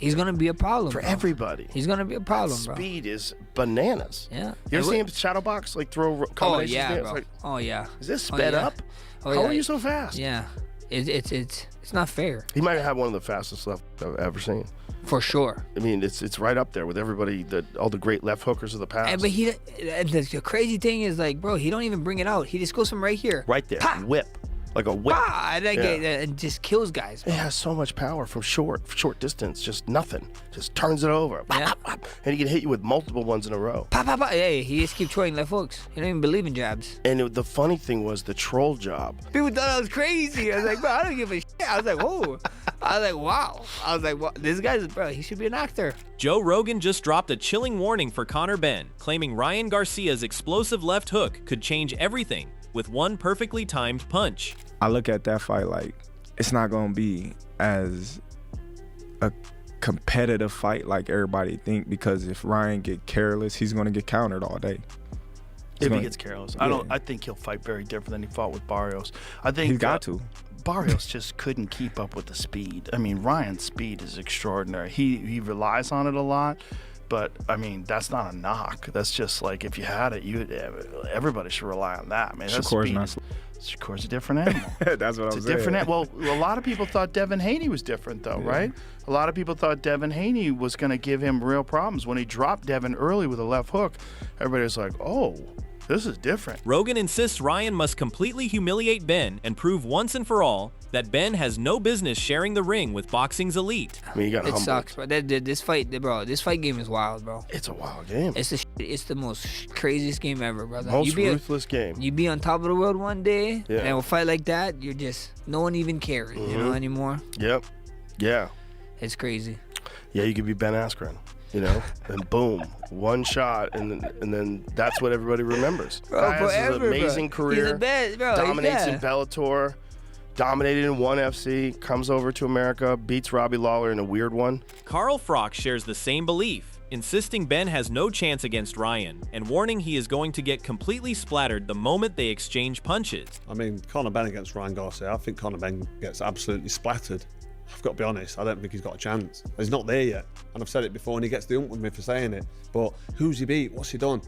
He's gonna be a problem for bro. everybody. He's gonna be a problem, bro. Speed is bananas. Yeah. You ever see him shadow box, like throw combinations? Oh yeah, bro. Like, oh yeah. is this sped up? Oh, How yeah. are you so fast? Yeah. It's not fair. He might have one of the fastest left I've ever seen. For sure. I mean, it's right up there with everybody, all the great left hookers of the past. But the crazy thing is, like, bro, he don't even bring it out. He just goes from right here. Right there, whip. Like a whip. And just kills guys, bro. It has so much power from short distance, just nothing. Just turns it over. Yeah. And he can hit you with multiple ones in a row. Hey, he just keeps throwing left hooks. He don't even believe in jabs. And the funny thing was the troll job. People thought I was crazy. I was like, bro, I don't give a shit. I was like, whoa. I was like, wow. I was like, well, this guy's, bro, he should be an actor. Joe Rogan just dropped a chilling warning for Conor Benn, claiming Ryan Garcia's explosive left hook could change everything with one perfectly timed punch. I look at that fight like it's not going to be as a competitive fight like everybody think, because if Ryan get careless, he's going to get countered all day. If he gets careless. I think he'll fight very different than he fought with Barrios. I think he's got to. Barrios just couldn't keep up with the speed. I mean, Ryan's speed is extraordinary. He relies on it a lot. But, I mean, that's not a knock. That's just like, if you had it, everybody should rely on that. Man, Shakur's a different animal. That's what I'm saying. Well, a lot of people thought Devin Haney was different, though, right? A lot of people thought Devin Haney was going to give him real problems. When he dropped Devin early with a left hook, everybody was like, oh, this is different. Rogan insists Ryan must completely humiliate Benn and prove once and for all that Benn has no business sharing the ring with boxing's elite. I mean, you got It sucks, bro. This fight game is wild, bro. It's a wild game. It's the most craziest game ever, brother. Most ruthless game. You be on top of the world one day, yeah. and a fight like that, you're just, no one even cares, you know, anymore. Yep. Yeah. It's crazy. Yeah, you could be Ben Askren, you know, and boom, one shot, and then that's what everybody remembers. Bro, Guy has forever, an amazing bro. career. He's the best, bro. Dominates in Bellator. Dominated in ONE FC, comes over to America, beats Robbie Lawler in a weird one. Carl Froch shares the same belief, insisting Benn has no chance against Ryan, and warning he is going to get completely splattered the moment they exchange punches. I mean, Conor Benn against Ryan Garcia, I think Conor Benn gets absolutely splattered. I've got to be honest, I don't think he's got a chance. He's not there yet, and I've said it before, and he gets the ump with me for saying it. But who's he beat? What's he done?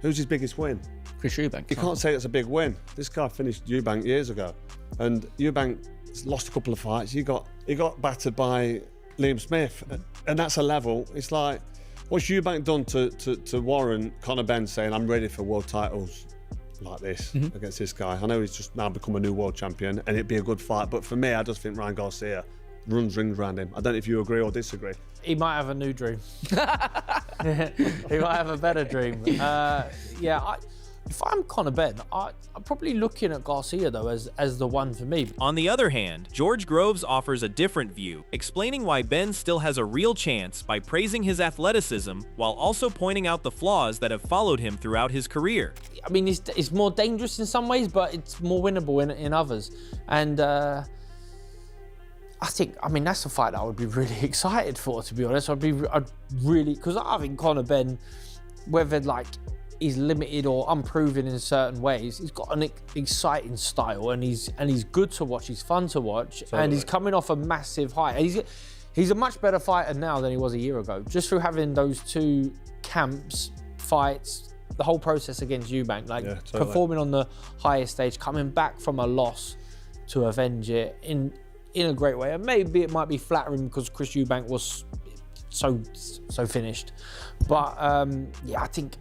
Who's his biggest win? Chris Eubank. You can't say it's a big win. This guy finished Eubank years ago, and Eubank lost a couple of fights. He got battered by Liam Smith, and that's a level. It's like, what's Eubank done to warrant Conor Benn saying, I'm ready for world titles like this against this guy? I know he's just now become a new world champion, and it'd be a good fight, but for me, I just think Ryan Garcia runs rings around him. I don't know if you agree or disagree. He might have a new dream. He might have a better dream. If I'm Conor Benn, I'm probably looking at Garcia, though, as the one for me. On the other hand, George Groves offers a different view, explaining why Benn still has a real chance by praising his athleticism while also pointing out the flaws that have followed him throughout his career. I mean, it's more dangerous in some ways, but it's more winnable in others. And I mean, that's a fight that I would be really excited for, to be honest. I'd really, because I think Conor Benn, whether like he's limited or unproven in certain ways, he's got an exciting style, and he's good to watch. He's fun to watch, and he's coming off a massive high. He's a much better fighter now than he was a year ago, just through having those two camps, fights, the whole process against Eubank, performing on the highest stage, coming back from a loss to avenge it in a great way. And maybe it might be flattering because Chris Eubank was so finished, but I think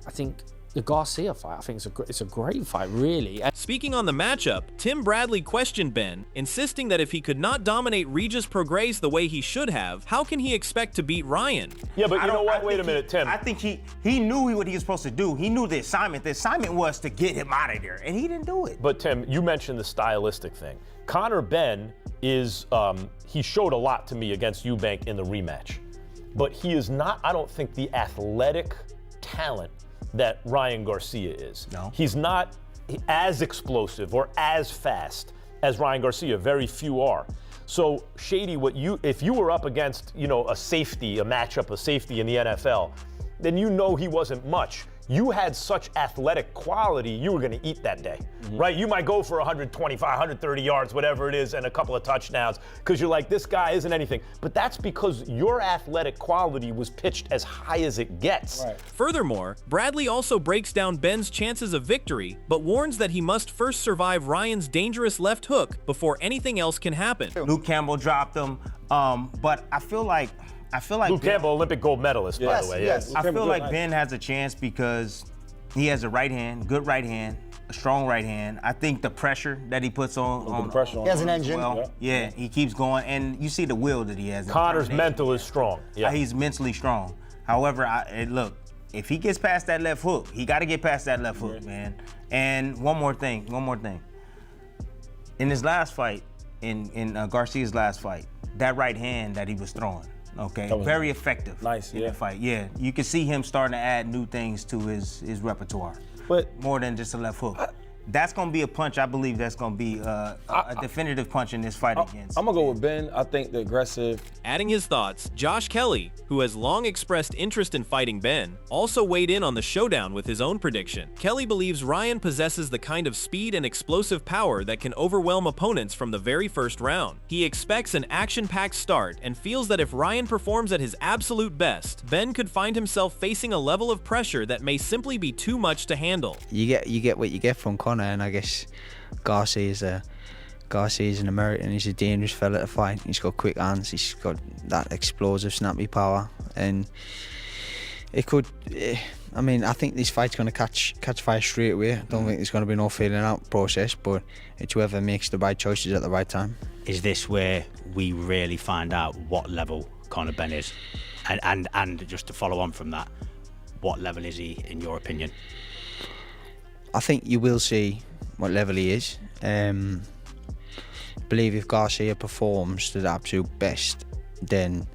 the Garcia fight, I think it's a great fight, really. Speaking on the matchup, Tim Bradley questioned Benn, insisting that if he could not dominate Regis Prograis the way he should have, how can he expect to beat Ryan? Yeah, but you know what? Wait a minute, Tim. I think he knew what he was supposed to do. He knew the assignment. The assignment was to get him out of there, and he didn't do it. But Tim, you mentioned the stylistic thing. Conor Benn is, he showed a lot to me against Eubank in the rematch. But he is not, I don't think, the athletic talent that Ryan Garcia is. No. He's not as explosive or as fast as Ryan Garcia. Very few are. So, Shady, if you were up against, a matchup of safety in the NFL, then you know he wasn't much. you had such athletic quality, you were going to eat that day, right? You might go for 125, 130 yards, whatever it is, and a couple of touchdowns, because you're like, this guy isn't anything. But that's because your athletic quality was pitched as high as it gets. Right. Furthermore, Bradley also breaks down Benn's chances of victory, but warns that he must first survive Ryan's dangerous left hook before anything else can happen. Luke Campbell dropped him, but I feel like Luke Campbell, Olympic gold medalist, by the way. Yes. I feel like Ben has a chance because he has a right hand, good right hand, a strong right hand. I think the pressure that he puts on he has an engine. Well, yeah, he keeps going, and you see the will that he has. Connor's mental is strong. Yeah, he's mentally strong. However, look, if he gets past that left hook, he got to get past that left hook, man. And one more thing. In his last fight, in Garcia's last fight, that right hand that he was throwing, okay, very effective. Nice, in the fight. Yeah, you can see him starting to add new things to his repertoire. But more than just a left hook. That's going to be a punch. I believe that's going to be a definitive punch in this fight against. I'm going to go with Ben. I think the aggressive. Adding his thoughts, Josh Kelly, who has long expressed interest in fighting Ben, also weighed in on the showdown with his own prediction. Kelly believes Ryan possesses the kind of speed and explosive power that can overwhelm opponents from the very first round. He expects an action-packed start and feels that if Ryan performs at his absolute best, Ben could find himself facing a level of pressure that may simply be too much to handle. You get what you get from Conor, and I guess Garcia's an American. He's a dangerous fella to fight. He's got quick hands. He's got that explosive, snappy power, and it could. I mean, I think this fight's going to catch fire straight away. I don't think there's going to be no feeling out process, but it's whoever makes the right choices at the right time. Is this where we really find out what level Conor Benn is, and just to follow on from that, what level is he in your opinion? I think you will see what level he is. I believe if Garcia performs to the absolute best, then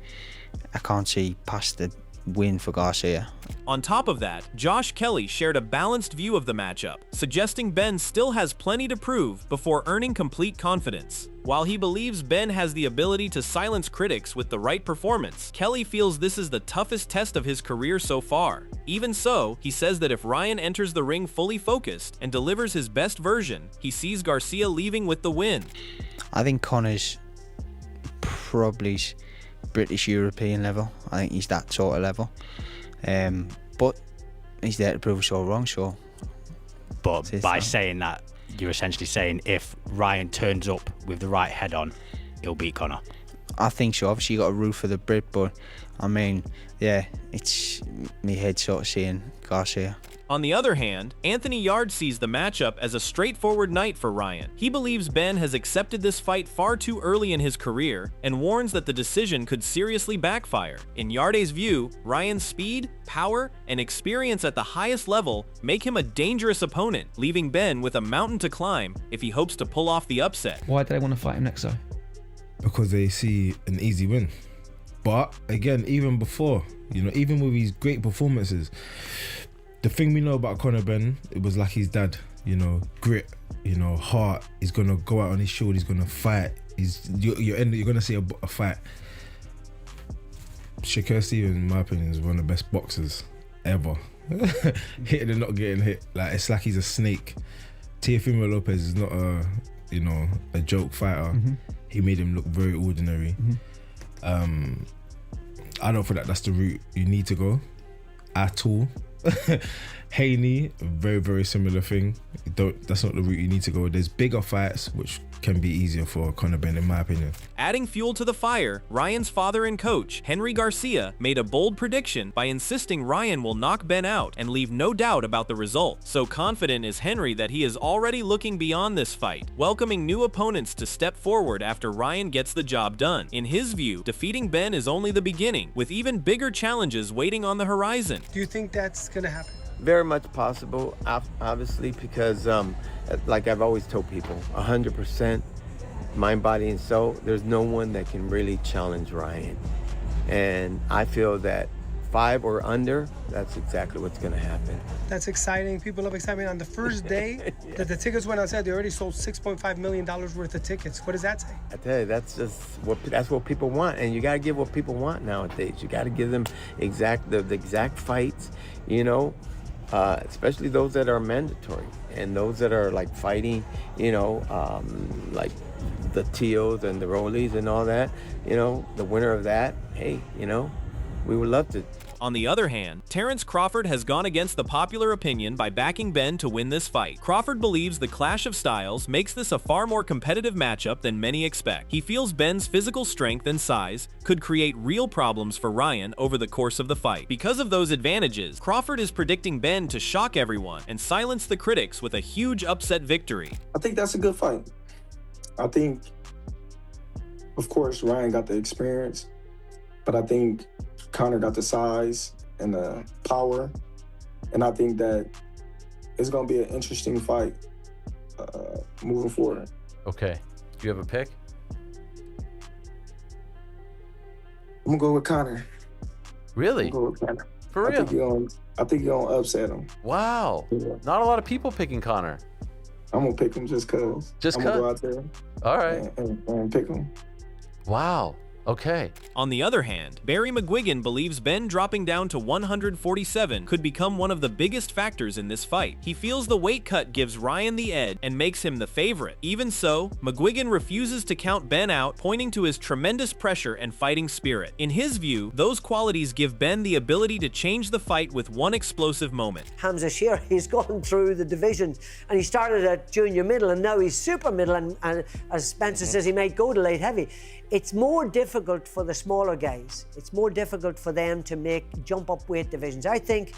I can't see past the win for Garcia. On top of that, Josh Kelly shared a balanced view of the matchup, suggesting Ben still has plenty to prove before earning complete confidence. While he believes Ben has the ability to silence critics with the right performance, Kelly feels this is the toughest test of his career so far. Even so, he says that if Ryan enters the ring fully focused and delivers his best version, he sees Garcia leaving with the win. I think Conor's probably British-European level. I think he's that sort of level. But he's there to prove us all wrong, so... But by saying that, you're essentially saying if Ryan turns up with the right head on, he'll beat Conor. I think so. Obviously, you got to root for the Brit, but I mean, yeah, it's me head sort of saying Garcia. On the other hand, Anthony Yard sees the matchup as a straightforward night for Ryan. He believes Ben has accepted this fight far too early in his career and warns that the decision could seriously backfire. In Yarde's view, Ryan's speed, power, and experience at the highest level make him a dangerous opponent, leaving Ben with a mountain to climb if he hopes to pull off the upset. Why do they want to fight him next though? Because they see an easy win. But again, even before, even with his great performances, the thing we know about Conor Benn, it was like his dad, grit, heart. He's gonna go out on his shield. He's gonna fight. You're gonna see a fight. Shakur Stevenson, in my opinion, is one of the best boxers ever. Hitting and not getting hit, it's like he's a snake. Teofimo Lopez is not a joke fighter. Mm-hmm. He made him look very ordinary. Mm-hmm. I don't think that's the route you need to go at all. Haney, a very, very similar thing. That's not the route you need to go. There's bigger fights which can be easier for Conor Benn, in my opinion. Adding fuel to the fire, Ryan's father and coach, Henry Garcia, made a bold prediction by insisting Ryan will knock Ben out and leave no doubt about the result. So confident is Henry that he is already looking beyond this fight, welcoming new opponents to step forward after Ryan gets the job done. In his view, defeating Ben is only the beginning, with even bigger challenges waiting on the horizon. Do you think that's going to happen? Very much possible, obviously, because like I've always told people, 100% mind, body, and soul, there's no one that can really challenge Ryan. And I feel that 5 or under, that's exactly what's going to happen. That's exciting. People love excitement. On the first day that the tickets went outside, they already sold $6.5 million worth of tickets. What does that say? I tell you, that's what people want, and you got to give what people want nowadays. You got to give them the exact fights, especially those that are mandatory and those that are like fighting, you know, like the TOs and the Rollies and all that, you know, the winner of that, hey, you know, we would love to. On the other hand, Terrence Crawford has gone against the popular opinion by backing Ben to win this fight. Crawford believes the clash of styles makes this a far more competitive matchup than many expect. He feels Ben's physical strength and size could create real problems for Ryan over the course of the fight. Because of those advantages, Crawford is predicting Ben to shock everyone and silence the critics with a huge upset victory. I think that's a good fight. I think, of course, Ryan got the experience, but I think Conor got the size and the power, and I think that it's going to be an interesting fight moving forward. Okay. Do you have a pick? I'm going to go with Conor. Really? I'm going to go with Conor. For real? I think you're going to upset him. Wow. Yeah. Not a lot of people picking Conor. I'm going to pick him just because. Just I'm going to go out there all right. and pick him. Wow. Okay. On the other hand, Barry McGuigan believes Ben dropping down to 147 could become one of the biggest factors in this fight. He feels the weight cut gives Ryan the edge and makes him the favorite. Even so, McGuigan refuses to count Ben out, pointing to his tremendous pressure and fighting spirit. In his view, those qualities give Ben the ability to change the fight with one explosive moment. Hamza Shearer, he's gone through the divisions, and he started at junior middle, and now he's super middle, and as Spencer says, he might go to light heavy. It's more difficult for the smaller guys. It's more difficult for them to jump up weight divisions. I think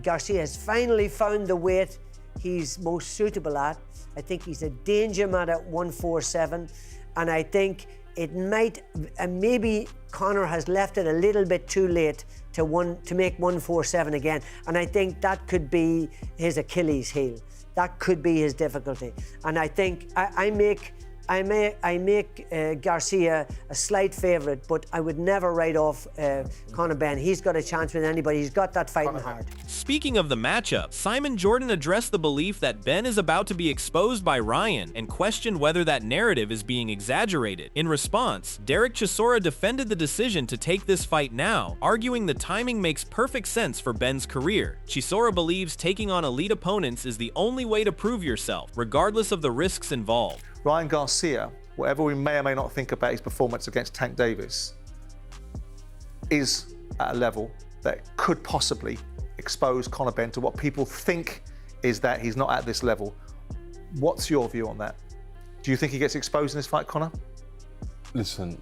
Garcia has finally found the weight he's most suitable at. I think he's a danger man at 147, and I think it might, and maybe Conor has left it a little bit too late to make 147 again, and I think that could be his Achilles heel. That could be his difficulty, and I think I make Garcia a slight favourite, but I would never write off Conor Benn. He's got a chance with anybody. He's got that fighting heart. Speaking of the matchup, Simon Jordan addressed the belief that Ben is about to be exposed by Ryan and questioned whether that narrative is being exaggerated. In response, Derek Chisora defended the decision to take this fight now, arguing the timing makes perfect sense for Ben's career. Chisora believes taking on elite opponents is the only way to prove yourself, regardless of the risks involved. Ryan Garcia, whatever we may or may not think about his performance against Tank Davis, is at a level that could possibly expose Conor Benn to what people think is that he's not at this level. What's your view on that? Do you think he gets exposed in this fight, Conor? Listen,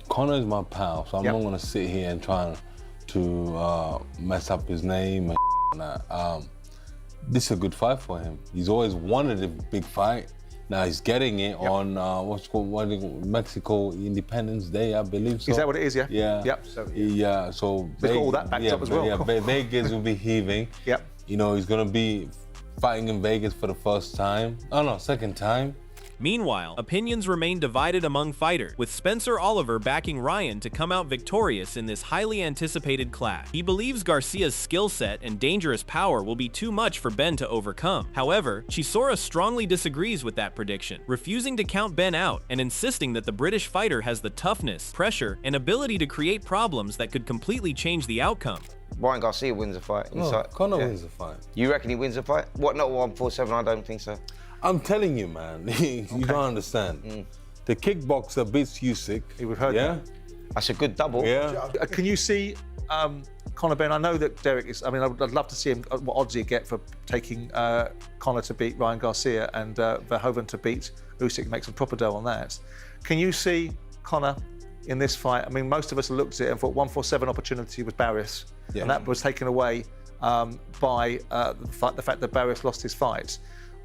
Conor is my pal, so I'm not going to sit here and try to mess up his name and that. This is a good fight for him. He's always wanted a big fight. Now he's getting it on what's called Mexico Independence Day, I believe. So. Is that what it is? Yeah. Yeah. Yep. Yeah. So they've got all that backed up as well. Yeah. Vegas will be heaving. Yep. You know, he's gonna be fighting in Vegas for the first time. Oh no, second time. Meanwhile, opinions remain divided among fighters, with Spencer Oliver backing Ryan to come out victorious in this highly anticipated clash. He believes Garcia's skill set and dangerous power will be too much for Ben to overcome. However, Chisora strongly disagrees with that prediction, refusing to count Ben out and insisting that the British fighter has the toughness, pressure, and ability to create problems that could completely change the outcome. Ryan Garcia wins the fight. No, Conor wins the fight. You reckon he wins the fight? What, not 147? I don't think so. I'm telling you, man, you don't understand. The kickboxer beats Usyk. We've heard that. That's a good double. Yeah. Can you see Conor Benn? I know that Derek is, I'd love to see him, what odds he'd get for taking Conor to beat Ryan Garcia and Verhoeven to beat Usyk, make some proper dough on that. Can you see Conor in this fight? I mean, most of us looked at it and thought 147 opportunity with Barrios, and that was taken away by the fact that Barrios lost his fight.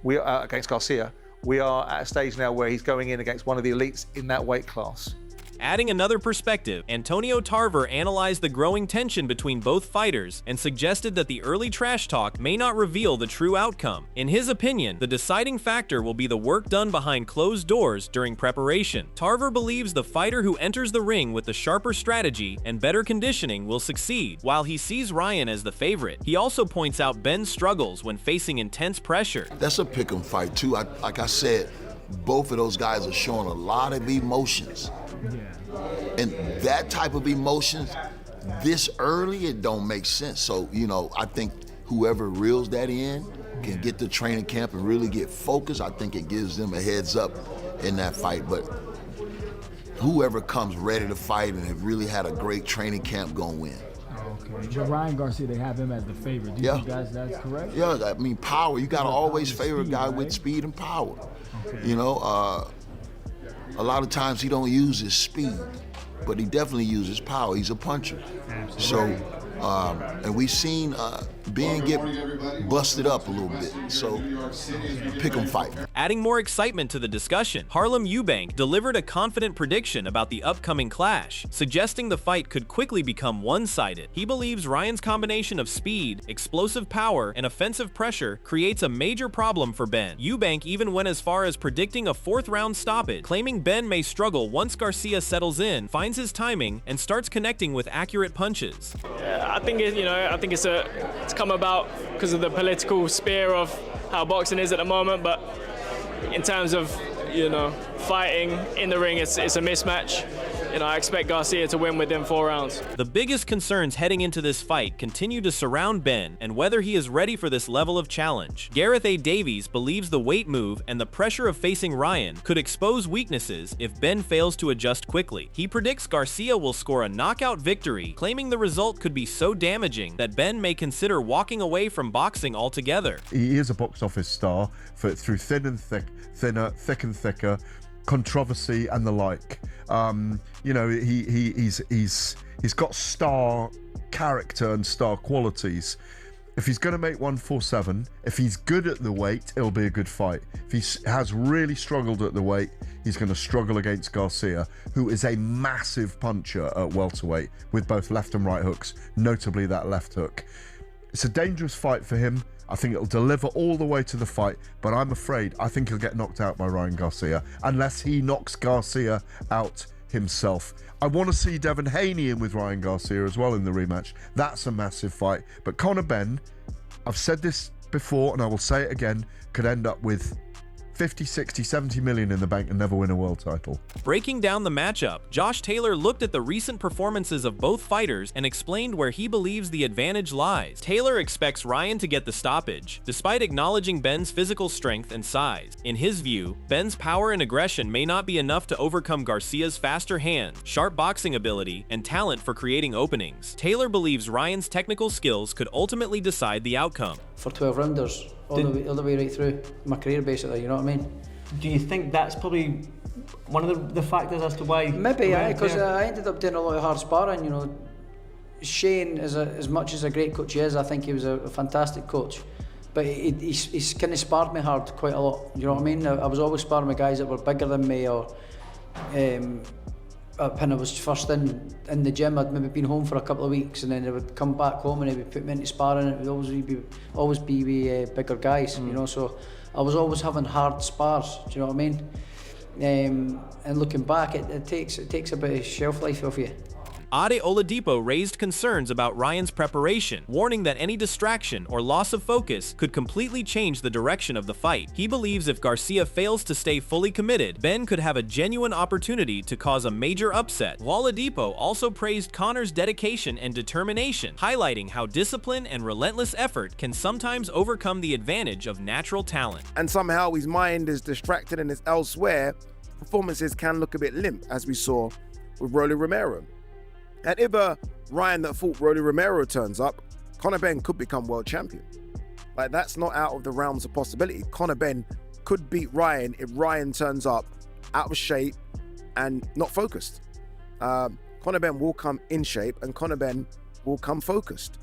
We are against Garcia. We are at a stage now where he's going in against one of the elites in that weight class. Adding another perspective, Antonio Tarver analyzed the growing tension between both fighters and suggested that the early trash talk may not reveal the true outcome. In his opinion, the deciding factor will be the work done behind closed doors during preparation. Tarver believes the fighter who enters the ring with the sharper strategy and better conditioning will succeed. While he sees Ryan as the favorite, he also points out Ben's struggles when facing intense pressure. That's a pick'em fight too. Like I said, both of those guys are showing a lot of emotions. And that type of emotions, this early, it don't make sense. So, you know, I think whoever reels that in can get to training camp and really get focused, I think it gives them a heads up in that fight. But whoever comes ready to fight and have really had a great training camp gonna win. Okay. But Ryan Garcia, they have him as the favorite. Do you think that's correct? Yeah, I mean, power. You gotta always favor a guy with speed and power. Okay. You know, a lot of times he don't use his speed, but he definitely uses power. He's a puncher. Absolutely. So, and we've seen Ben get busted up a little bit. So, pick him fight. Adding more excitement to the discussion, Harlem Eubank delivered a confident prediction about the upcoming clash, suggesting the fight could quickly become one-sided. He believes Ryan's combination of speed, explosive power, and offensive pressure creates a major problem for Ben. Eubank even went as far as predicting a fourth-round stoppage, claiming Ben may struggle once Garcia settles in, finds his timing, and starts connecting with accurate punches. I think it's come about because of the political sphere of how boxing is at the moment, but in terms of fighting in the ring, it's a mismatch. I expect Garcia to win within 4 rounds. The biggest concerns heading into this fight continue to surround Ben and whether he is ready for this level of challenge. Gareth A. Davies believes the weight move and the pressure of facing Ryan could expose weaknesses if Ben fails to adjust quickly. He predicts Garcia will score a knockout victory, claiming the result could be so damaging that Ben may consider walking away from boxing altogether. He is a box office star through thin and thick, thinner, thick and thicker, controversy and the like. He's got star character and star qualities. If he's going to make 147, if he's good at the weight, it'll be a good fight. If he has really struggled at the weight, he's going to struggle against Garcia, who is a massive puncher at welterweight with both left and right hooks, notably that left hook. It's a dangerous fight for him. I think it'll deliver all the way to the fight, but I'm afraid I think he'll get knocked out by Ryan Garcia unless he knocks Garcia out himself. I want to see Devin Haney in with Ryan Garcia as well in the rematch. That's a massive fight. But Conor Benn, I've said this before and I will say it again, could end up with 50, 60, 70 million in the bank and never win a world title. Breaking down the matchup, Josh Taylor looked at the recent performances of both fighters and explained where he believes the advantage lies. Taylor expects Ryan to get the stoppage, despite acknowledging Ben's physical strength and size. In his view, Ben's power and aggression may not be enough to overcome Garcia's faster hands, sharp boxing ability, and talent for creating openings. Taylor believes Ryan's technical skills could ultimately decide the outcome. For 12 rounders, all the way right through my career, basically, you know what I mean? Do you think that's probably one of the factors as to why? Maybe, yeah, because I ended up doing a lot of hard sparring, Shane, as much as a great coach he is, I think he was a fantastic coach. But he's kind of sparred me hard quite a lot, you know what I mean? I was always sparring with guys that were bigger than me, or when I was first in the gym, I'd maybe been home for a couple of weeks and then I would come back home and he would put me into sparring and it would always be with bigger guys, so I was always having hard spars, do you know what I mean? And looking back, it takes a bit of shelf life off you. Ade Oladipo raised concerns about Ryan's preparation, warning that any distraction or loss of focus could completely change the direction of the fight. He believes if Garcia fails to stay fully committed, Ben could have a genuine opportunity to cause a major upset. Oladipo also praised Conor's dedication and determination, highlighting how discipline and relentless effort can sometimes overcome the advantage of natural talent. And somehow his mind is distracted and is elsewhere, performances can look a bit limp, as we saw with Rolly Romero. And if Ryan that fought Rolly Romero turns up, Conor Benn could become world champion. That's not out of the realms of possibility. Conor Benn could beat Ryan if Ryan turns up out of shape and not focused. Conor Benn will come in shape and Conor Benn will come focused.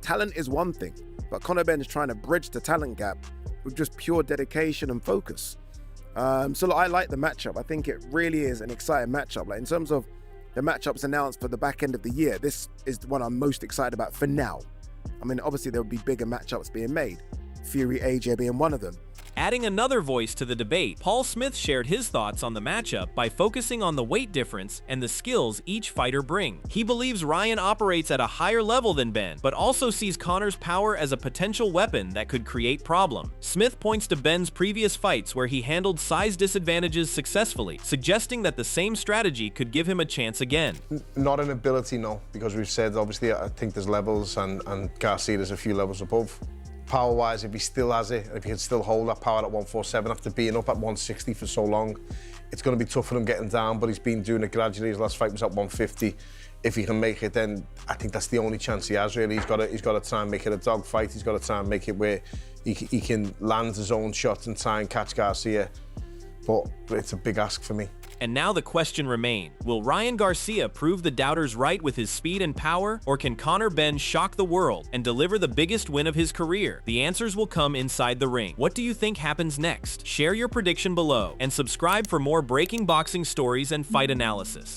Talent is one thing, but Conor Benn is trying to bridge the talent gap with just pure dedication and focus. So I like the matchup. I think it really is an exciting matchup. In terms of the matchups announced for the back end of the year, this is the one I'm most excited about for now. I mean, obviously there will be bigger matchups being made, Fury, AJ being one of them. Adding another voice to the debate, Paul Smith shared his thoughts on the matchup by focusing on the weight difference and the skills each fighter brings. He believes Ryan operates at a higher level than Benn, but also sees Conor's power as a potential weapon that could create problems. Smith points to Benn's previous fights where he handled size disadvantages successfully, suggesting that the same strategy could give him a chance again. Not an ability, no, because we've said, obviously, I think there's levels, and Garcia is a few levels above. Power-wise, if he still has it, if he can still hold that power at 147 after being up at 160 for so long, it's going to be tough for him getting down, but he's been doing it gradually. His last fight was at 150. If he can make it, then I think that's the only chance he has, really. He's got to try and make it a dog fight. He's got to try and make it where he can land his own shots and try and catch Garcia. But it's a big ask for me. And now the question remains, will Ryan Garcia prove the doubters right with his speed and power, or can Conor Benn shock the world and deliver the biggest win of his career? The answers will come inside the ring. What do you think happens next? Share your prediction below and subscribe for more breaking boxing stories and fight analysis.